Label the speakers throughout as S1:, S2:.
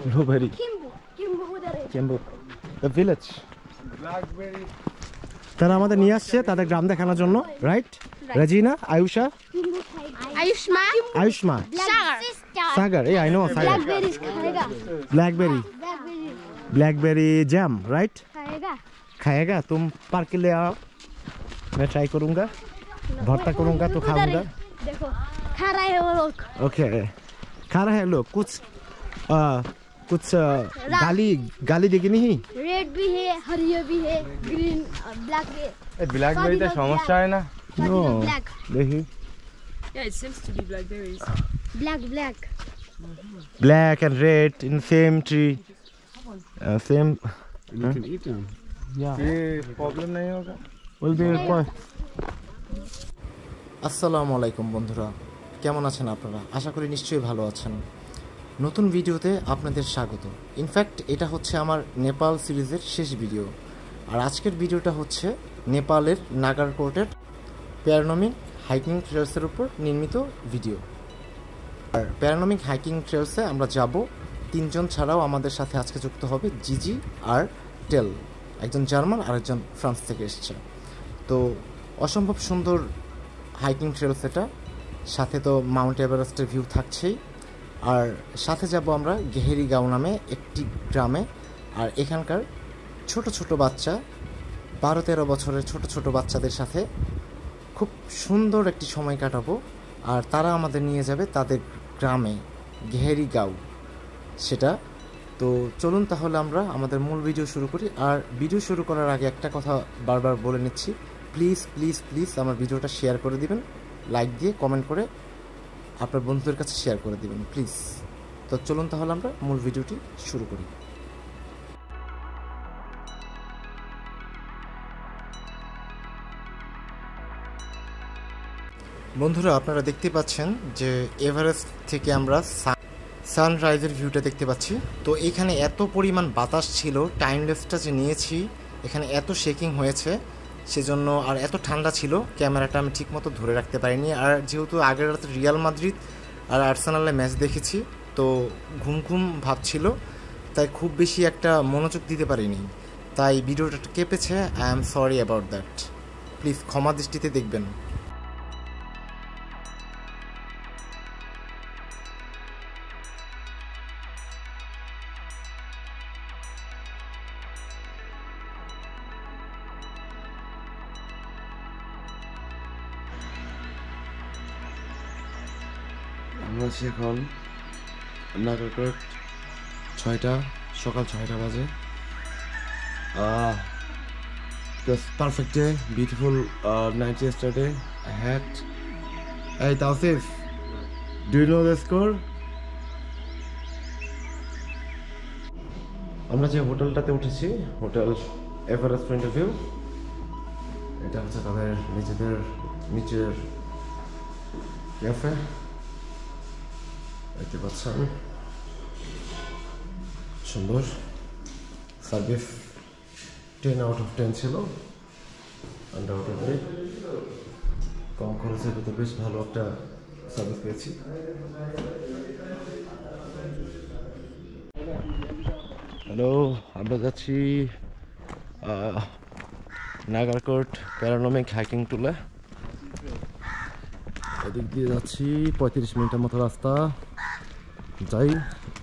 S1: Blueberry.
S2: Kimbu udhar hai.
S1: Kimbu. The village.
S3: Blackberry.
S1: তারা আমাদের নিয়ে আসছে তাদের গ্রাম দেখানোর জন্য, right? Regina, Ayusha, Ayushma, Sagar. Yeah, I know Sagar.
S2: Blackberries khayega.
S1: Blackberry. Blackberry jam, right?
S2: Khayega.
S1: खाएगा तुम पार्क के ले आओ, मैं ट्राई करूँगा, भरता करूँगा तो खाऊँगा.
S2: देखो खा रहे हैं वो लोग.
S1: ओके, खा रहे हैं लोग. कुछ गाली देगी नहीं.
S2: रेड भी है, हरियर भी है, ग्रीन, ब्लैक है.
S3: ब्लैकबेरी तो समस्या है ना.
S1: No, देखिए.
S4: Yeah, it seems to be blackberries.
S1: Black and red in same tree. Same.
S3: You can eat them.
S1: Yeah.
S3: ये प्रॉब्लम नहीं होगा.
S1: Will be required. আসসালামু আলাইকুম বন্ধুরা, কেমন আছেন আপনারা? আশা করি নিশ্চয়ই ভালো আছেন. নতুন ভিডিওতে আপনাদের স্বাগত. ইনফ্যাক্ট এটা হচ্ছে আমার নেপাল সিরিজের শেষ ভিডিও. আর আজকের ভিডিওটা হচ্ছে নেপালের নাগারকোটের প্যারানমিক হাইকিং ট্রেলসের উপর নির্মিত ভিডিও. আর প্যারানমিক হাইকিং ট্রেলসে আমরা যাব তিনজন ছাড়াও আমাদের সাথে আজকে যুক্ত হবে জিজি আর টেল, একজন জার্মান আর একজন ফ্রান্স থেকে এসছে. তো অসম্ভব সুন্দর হাইকিং ট্রেলস এটা, সাথে তো মাউন্ট এভারেস্টের ভিউ থাকছেই. আর সাথে যাব আমরা গেহেরি গাঁও নামে একটি গ্রামে. আর এখানকার ছোট ছোট বাচ্চা, 12-13 বছরের ছোট ছোট বাচ্চাদের সাথে খুব সুন্দর একটি সময় কাটাবো. আর তারা আমাদের নিয়ে যাবে তাদের গ্রামে, গেহেরি গাঁও সেটা. তো চলুন তাহলে আমরা আমাদের মূল ভিডিও শুরু করি. আর ভিডিও শুরু করার আগে একটা কথা বারবার বলে নিচ্ছি, প্লিজ প্লিজ প্লিজ আমার ভিডিওটা শেয়ার করে দিবেন, লাইক দিয়ে কমেন্ট করে আপনার বন্ধুদের কাছে শেয়ার করে দিবেন প্লিজ. তো চলুন তাহলে আমরা মূল ভিডিওটি শুরু করি. বন্ধুরা, আপনারা দেখতে পাচ্ছেন যে এভারেস্ট থেকে আমরা সানরাইজের ভিউটা দেখতে পাচ্ছি. তো এখানে এত পরিমাণ বাতাস ছিল, টাইমলেসটা যে নিয়েছি এখানে এত শেকিং হয়েছে সেজন্য, আর এত ঠান্ডা ছিল ক্যামেরাটা আমি ঠিকমতো ধরে রাখতে পারিনি. আর যেহেতু আগের রাতে রিয়াল মাদ্রিদ আর আর্সেনালের ম্যাচ দেখেছি, তো ঘুম ঘুম ভাব ছিল, তাই খুব বেশি একটা মনোযোগ দিতে পারিনি, তাই ভিডিওটা কেঁপেছে. I am sorry about that, please ক্ষমা দৃষ্টিতে দেখবেন.
S3: আমরা আছি এখন নাগারকোট, সকাল 6টা বাজে. Perfect day, beautiful night yesterday. I had. Hey Tausif, do you know the score? আমরা যে হোটেলটাতে উঠেছি, hotel Everest point of view, এটা হচ্ছে তাদের নিচের ক্যাফে. দেখতে পাচ্ছেন সুন্দর সার্ভিস, 10 out of 10 ছিল. আনডাউটেডলি কম খরচের ভিতরে বেশ ভালো একটা সার্ভিস পেয়েছি. হ্যালো, আমরা যাচ্ছি নাগারকোট প্যারানমিক হাইকিং টুলে. এদিক দিয়ে যাচ্ছি, 35 মিনিটের মতো রাস্তা. যাই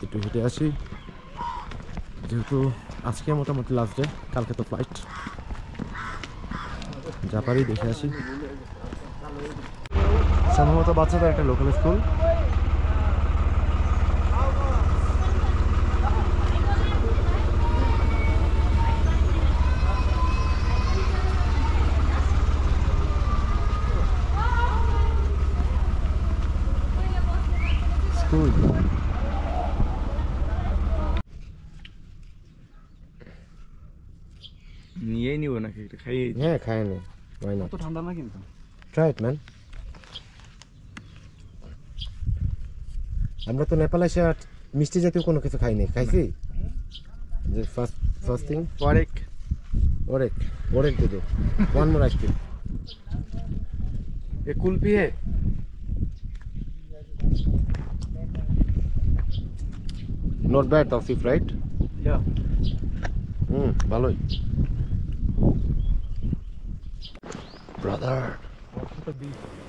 S3: একটু হেঁটে আসি, যেহেতু আজকে মোটামুটি লাস্ট ডে, কালকে তো ফ্লাইট. যা পারি দেখে আসি. সম্ভবত বাচ্চাদের একটা লোকাল স্কুল.
S5: নিয়ে নিব নাকি খাইয়ে?
S1: হ্যাঁ, খাই নি,
S5: তো ঠান্ডা না কিন্তু.
S1: Try it man. আমরা তো নেপালে এসে মিষ্টি জাতীয় কোনো কিছু খাইনি. খাইছি যে ফার্স্ট থিং ওরেক দে দো. One more ice cream.
S5: ये कुल्फी है.
S3: Not bad, Tausif, right?
S5: Yeah.
S3: ভালোই। Brother.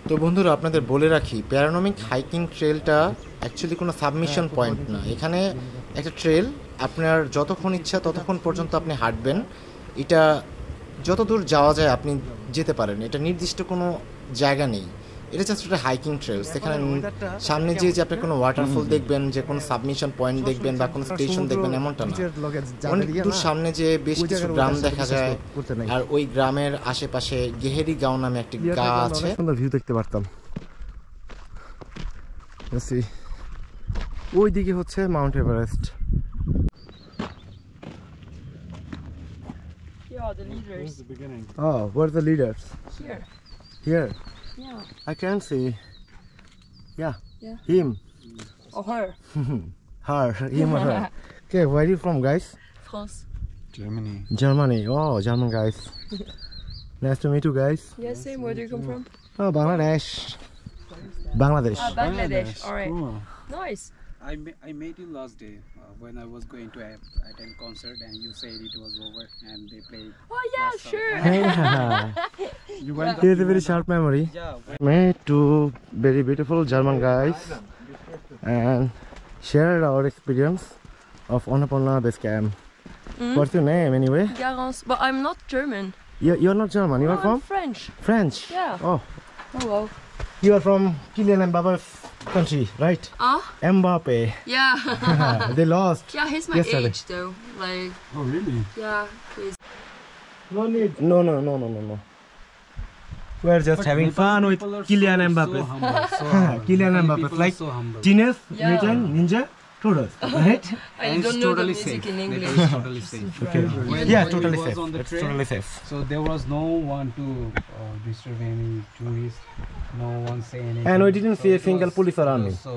S1: তো বন্ধুরা আপনাদের বলে রাখি প্যারানমিক হাইকিং ট্রেলটা অ্যাকচুয়ালি কোনো সাবমিশন পয়েন্ট না, এখানে একটা ট্রেল আপনার যতক্ষণ ইচ্ছা ততক্ষণ পর্যন্ত আপনি হাঁটবেন, এটা যত দূর যাওয়া যায় আপনি যেতে পারেন, এটা নির্দিষ্ট কোনো জায়গা নেই, এটা জাস্ট একটা হাইকিং ট্রেল। সেখানে সামনে যে আপনি কোনো ওয়াটারফল দেখবেন, যে কোনো সাবমিশন পয়েন্ট দেখবেন বা কোনো স্টেশন দেখবেন এমনটা না, অনেক দূর সামনে যে বেশ কিছু গ্রাম দেখা যায়, আর ওই গ্রামের আশেপাশে গেহেরি গাঁও নামে একটি গাঁ আছে।
S3: সুন্দর ভিউ দেখতে পারতাম। ওই দিকে হচ্ছে Mount Everest.
S4: Yeah, the leaders.
S3: Oh, where are the leaders?
S4: Here.
S3: Here.
S4: Yeah.
S3: I can see. Yeah.
S4: Yeah.
S3: Him.
S4: Or her.
S3: Her. Him or her. Okay, where are you from, guys?
S4: France.
S3: Germany. Oh, German guys. Nice to meet you guys.
S4: Yeah, same. Where do you come from?
S3: Oh, Bangladesh. Bangladesh.
S4: Bangladesh. All right. Nice.
S6: I met you last day when I was going to attend concert and you said it was over and they played.
S4: Oh yeah, sure.
S3: You went. He has a very sharp memory.
S6: Yeah.
S3: Met two very beautiful German guys and shared our experience of Annapurna base camp. What's your name anyway?
S4: Garance, but I'm not German.
S3: You're not German. You are
S4: I'm
S3: from
S4: French.
S3: French.
S4: Yeah.
S3: Oh,
S4: Oh wow.
S3: you are from Kylian Mbappe's country, right?
S4: Ah?
S3: Mbappe.
S4: Yeah.
S3: They lost.
S4: Yeah, he's my
S3: Yesterday.
S4: age though. Like.
S5: Oh, really?
S4: Yeah. He's.
S3: No need. No. We're just having fun with Kylian Mbappe. Kylian Mbappe, like
S6: so humble.
S3: Teenage
S4: Yeah.
S3: Mutant Ninja Turtles, right?
S4: I don't know the music in English.
S6: Totally safe.
S3: Okay.
S6: When
S3: Yeah,
S6: he
S3: totally
S6: was
S3: safe.
S6: on the
S3: It's
S6: train,
S3: totally safe.
S6: So there was no one to disturb any tourists, no one say anything.
S3: And we didn't
S6: So
S3: see a
S6: it
S3: single
S6: was-
S3: police or
S6: it
S3: army.
S6: was so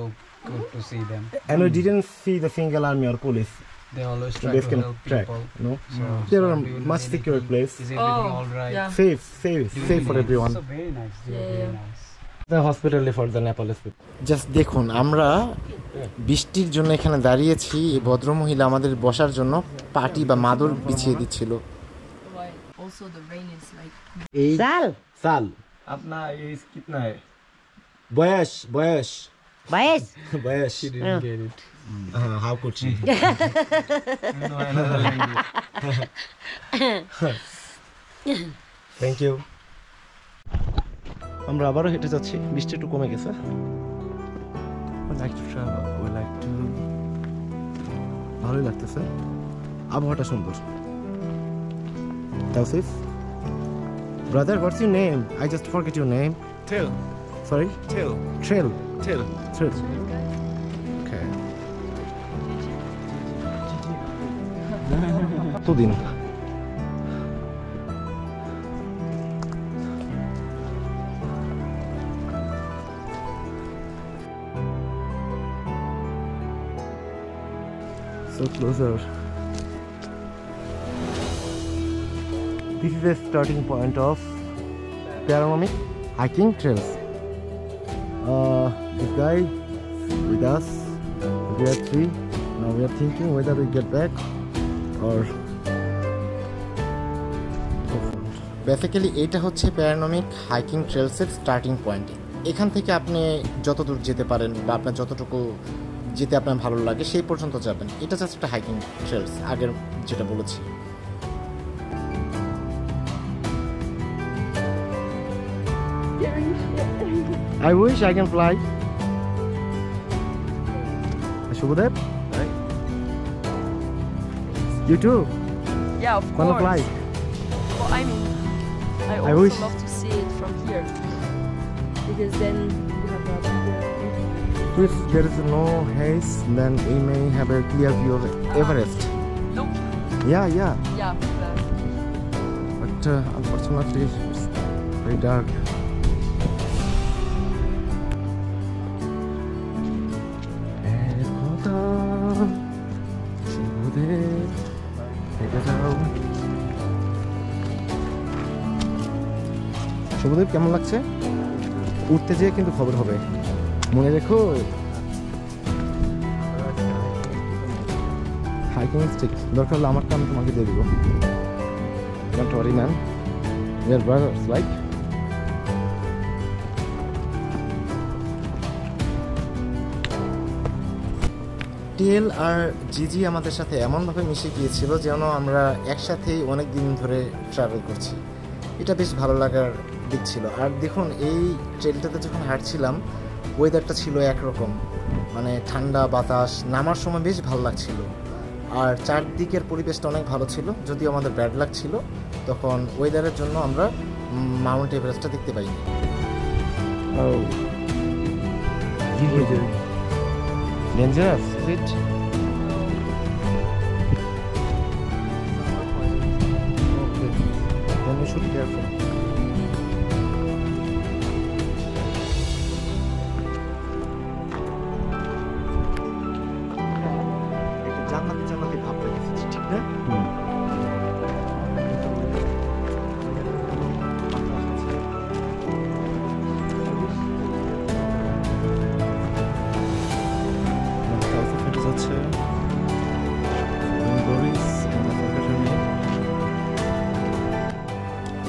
S6: good to see them.
S3: And we didn't see the single army or police.
S6: They always
S3: The
S6: try
S3: base
S6: to
S3: camp
S6: help
S3: track.
S6: people.
S3: No,
S6: So,
S3: there are
S6: do you need
S3: much secure
S6: anything?
S3: place.
S6: Is everything
S4: Oh,
S6: all right?
S4: yeah.
S3: Safe for everyone.
S6: So very nice. They are
S4: Yeah,
S6: very
S4: yeah.
S6: nice.
S3: The hospitality for the Nepalese people.
S1: Just দেখুন, আমরা বৃষ্টির জন্য এখানে দাঁড়িয়েছি, এই ভদ্রমহিলা আমাদের বসার জন্য পাটি বা মাদুর বিছিয়ে দিচ্ছিল।
S4: Also, the rain is like.
S3: এই সাল
S5: अपना एज कितना है?
S3: বয়স
S7: Bias.
S3: বয়স
S5: She didn't get it.
S3: how could she?
S5: No, another language.
S3: Thank you. আমরা আবারও হেঁটে যাচ্ছি, বৃষ্টি একটু কমে গেছে। ভালোই লাগতেছে, আবহাওয়াটা সুন্দর। Tausif, brother, what's your name? I just forget your name.
S5: Till.
S3: Sorry?
S5: Till.
S3: Trail.
S5: Till.
S3: Okay. কতদিন? So closer. This is the starting point of Paranomic hiking trails. This guy with us, we are three. Now we are thinking whether we get back or
S1: basically এটা হচ্ছে panoramic hiking ট্রেলসের starting point. এখান থেকে আপনি যত দূর যেতে পারেন বা আপনার যতটুকু যেতে আপনার ভালো লাগে সেই পর্যন্ত যাবেন। এটা জাস্ট একটা হাইকিং ট্রেলস, আগের যেটা বলেছি।
S3: I wish I can fly. Shubhadev? You too?
S4: Yeah, of
S3: Wanna
S4: course.
S3: fly?
S4: Well, I mean, I
S3: I
S4: also
S3: wish-
S4: love to see it from here because then you have a bigger.
S3: If there is no haze, then we may have a clear view of Everest.
S4: Nope.
S3: Yeah.
S4: Yeah.
S3: But unfortunately, it's very dark. Subhadeb, কেমন লাগছে? উঠতে যেয়ে কিন্তু খবর হবে, মনে রেখো। Hiking stick দরকার হলে আমারটা আমি তোমাকে দিয়ে দেবো। Don't worry man, we are brothers right.
S1: TL আর জিজি আমাদের সাথে এমনভাবে মিশে গিয়েছিল যেন আমরা একসাথেই অনেক দিন ধরে ট্রাভেল করছি। এটা বেশ ভালো লাগার দিক ছিল। আর দেখুন এই ট্রেলটাতে যখন হাঁটছিলাম ওয়েদারটা ছিল একরকম, মানে ঠান্ডা বাতাস, নামার সময় বেশ ভালো লাগছিল। আর চারদিকের পরিবেশটা অনেক ভালো ছিল, যদিও আমাদের ব্যাড লাক ছিল, তখন ওয়েদারের জন্য আমরা মাউন্ট এভারেস্টটা দেখতে পাইনি।
S3: Dangerous it?
S1: Then we should be careful. জান্নাতি ভাব লাগছে, ঠিক না?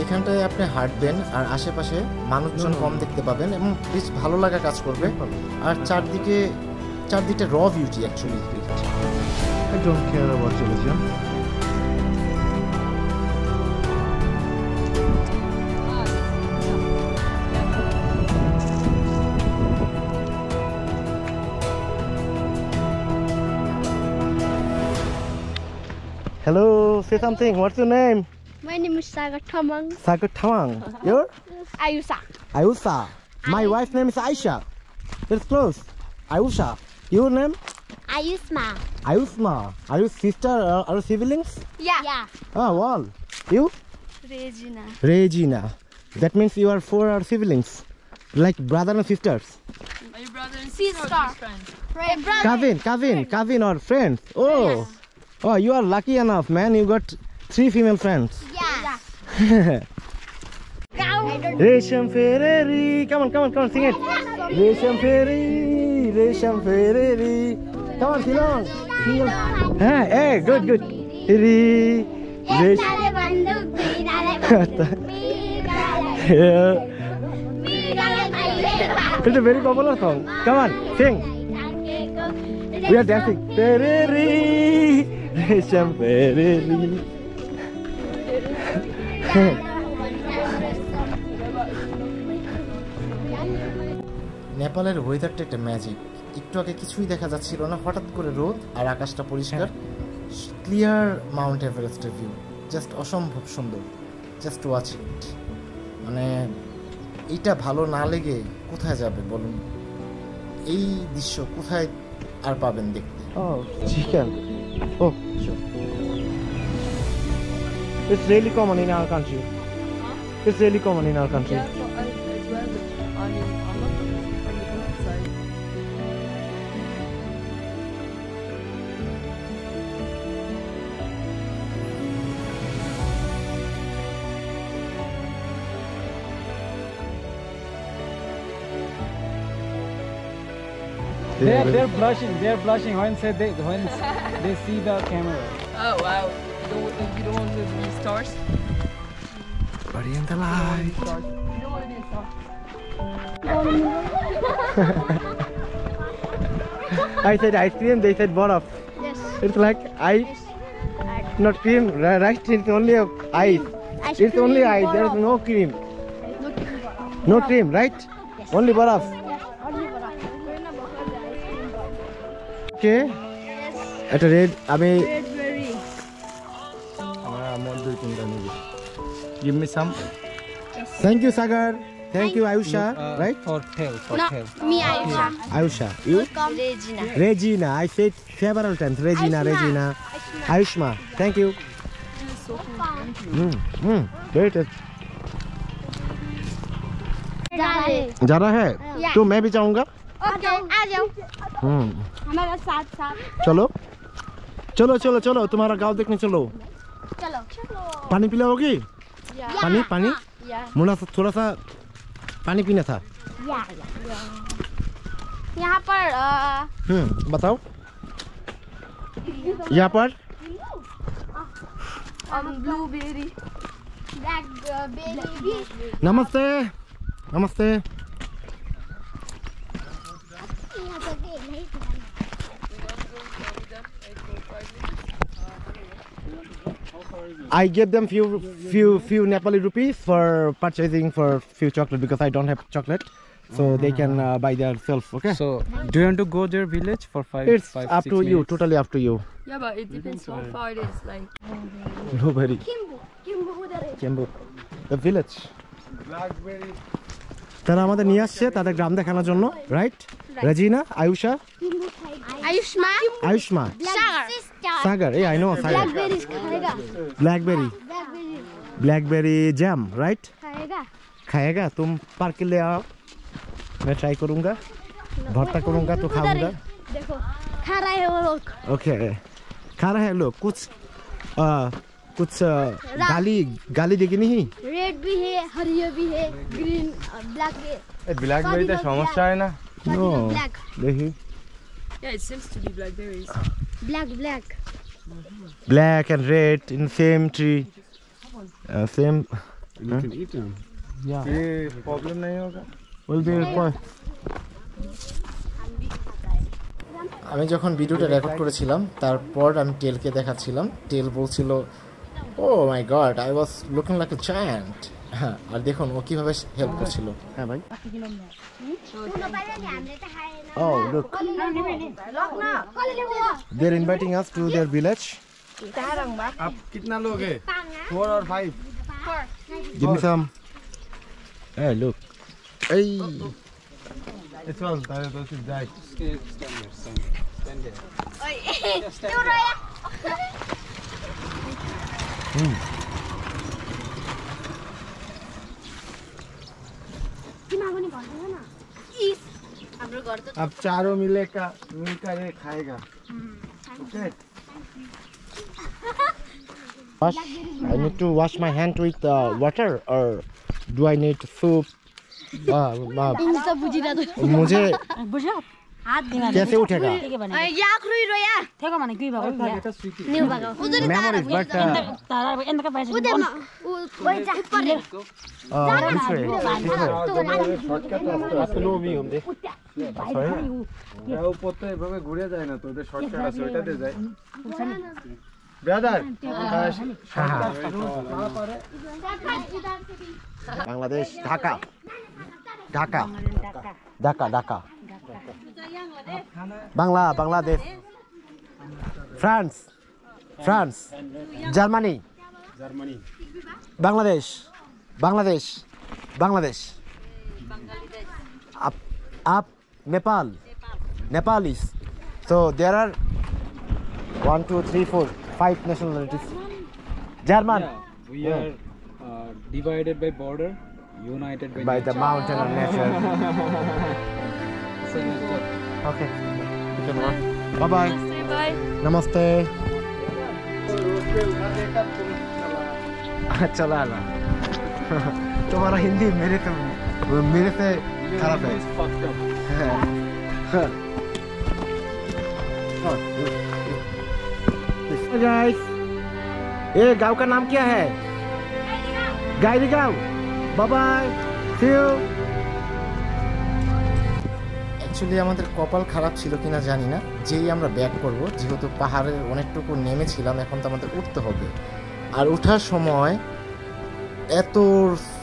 S1: এখানটায় আপনি হাঁটবেন আর আশেপাশে মানুষজন কম দেখতে পাবেন এবং বেশ ভালো লাগা কাজ করবে। আর চারদিকটা র beauty actually.
S3: I don't care about religion. Hello, say something. What's your name?
S2: My name is Sagar Thamang.
S3: Sagar Thamang. Your?
S2: Ayusa.
S3: Ayusha. My wife's name is Aisha. It's close. Ayusha. Your name?
S2: Ayusma.
S3: Ayusma. Are you sister or are you siblings?
S2: Yeah.
S3: Oh, well. You?
S2: Regina.
S3: Regina. That means you are 4 are siblings. Like brother and sisters.
S4: Are you brother and
S2: Sister.
S4: sister or just friends?
S3: Cousin or friends. Oh. Oh, you are lucky enough, man. You got 3 female friends.
S2: Yeah.
S3: Resham Ferrari. Come on, sing it. Resham Ferrari. Come on, sing along. Hey, good. It's a very popular song. Come on, sing. We are dancing. Ferrari. Resham Ferrari.
S1: নেপালের ওয়েদারটা একটা magic. একটু আগে কিছুই দেখা যাচ্ছিল না, হঠাৎ করে রোদ আর আকাশটা পরিষ্কার, ক্লিয়ার মাউন্ট এভারেস্টের ভিউ, জাস্ট অসম্ভব সুন্দর। Just watch it. মানে এইটা ভালো না লেগে কোথায় যাবে বলুন? এই দৃশ্য কোথায় আর পাবেন দেখতে?
S3: Oh, chicken. Oh, sure. It's really common in our country. It's really common in our country.
S4: Yeah, for us as well, but I mean, I'm not from the countryside.
S6: They're blushing when they see the camera.
S4: Oh wow! You don't want to be stars?
S3: Buddy in the light.
S4: You don't want to be a star.
S3: I said ice cream, they said bottom.
S2: Yes.
S3: It's like ice, not cream, right? It's only ice. It's only ice, there is no cream. No cream, right? Only bottom. Okay. At a red,
S2: Redberry.
S6: Give me some.
S3: Thank you, Sagar. Thank you, Ayusha. Right?
S6: For tail.
S2: No, me Ayusha.
S3: Ayusha. You?
S2: Regina.
S3: Regina. I said several times. Regina. Ayushma. Thank you. Very tasty. ज़्यादा है तो मैं भी चाहूँगा।
S2: Okay, आ जाओ हमारा साथ
S3: चलो तुम्हारा गांव देखने चलो। पानी पिलाओगी? पानी मुझे थोड़ा सा पानी पीना था।
S2: यहाँ पर
S3: बताओ। यहाँ पर
S2: Blueberry. Blackberry.
S3: नमस्ते नमस्ते I gave them few Nepali rupees for purchasing for few chocolate because I don't have chocolate, so they can buy themselves. Okay.
S6: So, do you want to go their village for
S3: It's
S6: five,
S3: up
S6: 6
S3: to you,
S6: minutes?
S3: totally up to you.
S4: Yeah, but it depends how far it is. Like,
S3: Nobody. Kimbu. The village.
S5: Blackberry.
S3: তারা আমাদের নিয়ে আসছে তাদের গ্রাম দেখানোর জন্য, right? Regina, Ayusha,
S2: Ayushma.
S3: Ayushma,
S2: Sister.
S3: Sagar, এই I know Sagar.
S2: Blackberries खाएगा.
S3: Blackberry,
S2: Blackberry
S3: blackberry jam, right?
S2: खाएगा.
S3: खाएगा? तुम पार्क के ले आओ, मैं ट्राई करूँगा, भरता करूँगा तो खाऊंगा.
S2: देखो खा रहे हैं वो लोग.
S3: ओके, खा रहे हैं लोग. कुछ गाली देगी नहीं.
S2: रेड भी है, हरियर भी है, ग्रीन, ब्लैक भी है.
S5: ব্ল্যাকবেরি তে সমস্যা হয় না
S3: No.
S2: Black.
S3: देखी.
S4: yeah, it seems to be blackberries.
S2: Black.
S3: Black and red in same tree. Same.
S5: You can eat them.
S3: Yeah.
S5: ये प्रॉब्लम नहीं होगा
S3: Will be required.
S1: আমি যখন ভিডিওটা রেকর্ড করেছিলাম তারপর আমি টেলকে দেখাচ্ছিলাম, টেল বলছিল oh my god I was looking like a giant. হ্যাঁ, আর দেখুন ও কিভাবে হেল্প করছিল।
S3: হ্যাঁ ভাই। Oh look, they're inviting us to their village.
S5: आप कितना लोग हैं 4 और 5
S3: Give me some. Hey look. Hey.
S5: It's all तारे तो सिर्फ जाए
S6: Stand there.
S5: अब चारों मिलकर ये खाएगा okay
S3: Wash. I need to wash my hand with water or do I need soup?
S2: Insta बुझी ना तो.
S3: मुझे
S7: बुझ्यो हात दिमा
S3: कैसे उठेगा?
S2: या खुई रोया.
S7: ठेको भने के भएको
S2: न्यू भागो.
S3: Memories, but
S7: तारा एन्दका पैसा
S2: उधर ऊ वही जा ऊपर ले.
S3: this way. Sorry.
S5: ও পড়তে এভাবে ঘুরে যায় না তো ওদের শর্টকাট আছে ওইটাতে যায় brother
S3: Bangladesh, Dhaka. Dhaka. Dhaka, Dhaka. Bangladesh. France. Germany. Bangladesh. Up Nepal is. So there are 1, 2, 3, 4, 5 nationalities. German.
S6: We are divided by border, united
S3: By the mountain and nature.
S6: nature.
S3: Okay. You can run. Bye bye.
S4: Bye.
S3: Namaste. चला ना तुम्हारा हिंदी मेरे से खराब है। Guys, ये गांव का नाम क्या है? गायरी गांव। Bye bye. See you.
S1: Actually আমাদের কপাল খারাপ ছিল কিনা জানি না, যেই আমরা ব্যাক করব, যেহেতু পাহাড়ের অনেকটুকু নেমেছিলাম, এখন তো আমাদের উঠতে হবে। আর ওঠার সময় এত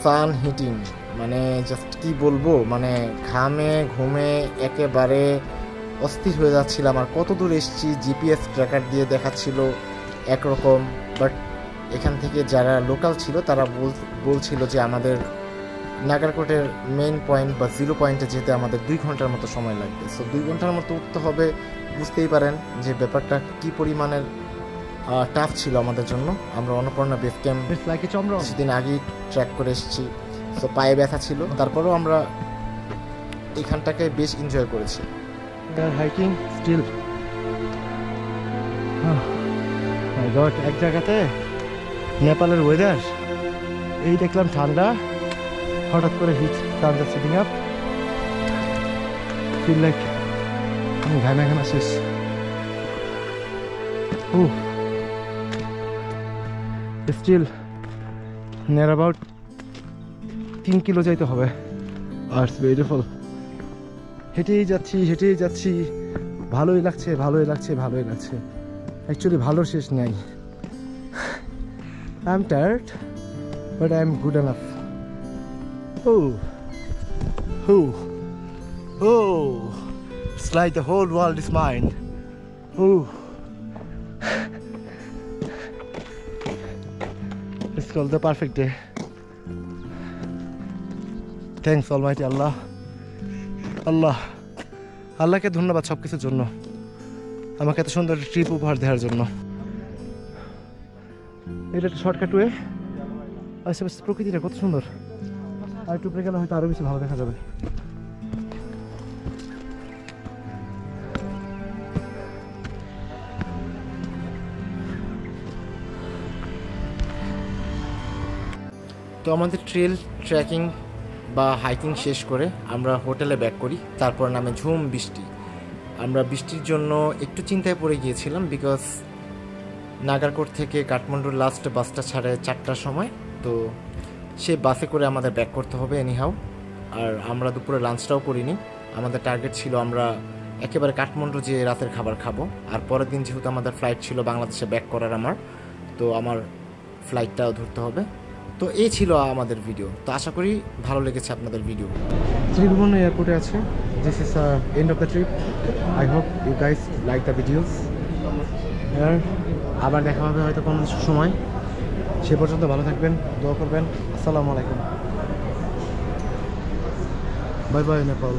S1: সান হিটিং, মানে জাস্ট কি বলবো, মানে ঘামে ঘুমে একেবারে অস্থির হয়ে যাচ্ছিলাম। আর কত দূর এসেছি জিপিএস ট্র্যাকার দিয়ে দেখাচ্ছিল একরকম, বাট এখান থেকে যারা লোকাল ছিল তারা বলছিল যে আমাদের নাগারকোটের মেইন পয়েন্ট বা জিরো পয়েন্টে যেতে আমাদের 2 ঘন্টার মতো সময় লাগবে। সো 2 ঘন্টার মতো উঠতে হবে, বুঝতেই পারেন যে ব্যাপারটা কি পরিমাণের টাফ ছিল আমাদের জন্য। আমরা অন্নপূর্ণা বেস ক্যাম্প কিছুদিন আগেই ট্র্যাক করে এসেছি, সো পায়ে ব্যথা ছিল, তারপরেও আমরা এখানটাকে বেশ এনজয় করেছি।
S3: হাইকিং স্টিল মাই গড, এক জায়গাতে নেপালের ওয়েদার এই দেখলাম ঠান্ডা, হঠাৎ করে heat sun just sitting up, feel like ঘামা শেষ। স্টিল নিয়ার অ্যাবাউট 3 কিলো যাইতে হবে। আর ইটস বিউটিফুল। হেঁটেই যাচ্ছি, ভালোই লাগছে। অ্যাকচুয়ালি ভালোর শেষ নাই। I am tired but I am good enough. It's like the whole world is mine. It's called the perfect day. Thanks Almighty Allah. আল্লাহকে ধন্যবাদ সব কিছুর জন্য, আমাকে এত সুন্দর ট্রিপ উপহার দেওয়ার জন্য। এটা একটা শর্টকাট ওয়ে। আশেপাশে প্রকৃতিটা কত সুন্দর, আর একটু উপরে গেলে হয়তো আরো বেশি ভালো দেখা যাবে।
S1: তো আমাদের ট্রেল ট্রেকিং বা হাইকিং শেষ করে আমরা হোটেলে ব্যাক করি। তারপর নামে ঝুম বৃষ্টি। আমরা বৃষ্টির জন্য একটু চিন্তায় পড়ে গিয়েছিলাম, বিকজ নাগারকোট থেকে কাঠমান্ডুর লাস্ট বাসটা ছাড়ে 4টার সময়। তো সেই বাসে করে আমাদের ব্যাক করতে হবে এনিহাউ। আর আমরা দুপুরে লাঞ্চটাও করিনি। আমাদের টার্গেট ছিল আমরা একেবারে কাঠমান্ডু যে রাতের খাবার খাবো। আর পরের দিন যেহেতু আমাদের ফ্লাইট ছিল বাংলাদেশে ব্যাক করার তো আমার ফ্লাইটটাও ধরতে হবে। তো এই ছিল আমাদের ভিডিও। তো আশা করি ভালো লেগেছে আপনাদের ভিডিও।
S3: ত্রিভুবন এয়ারপোর্টে আছে। This is end of the trip. I hope you guys like the videos. আবার দেখা হবে হয়তো কোনো সময়। সে পর্যন্ত ভালো থাকবেন, দোয়া করবেন। আসসালামু আলাইকুম। Bye bye Nepal.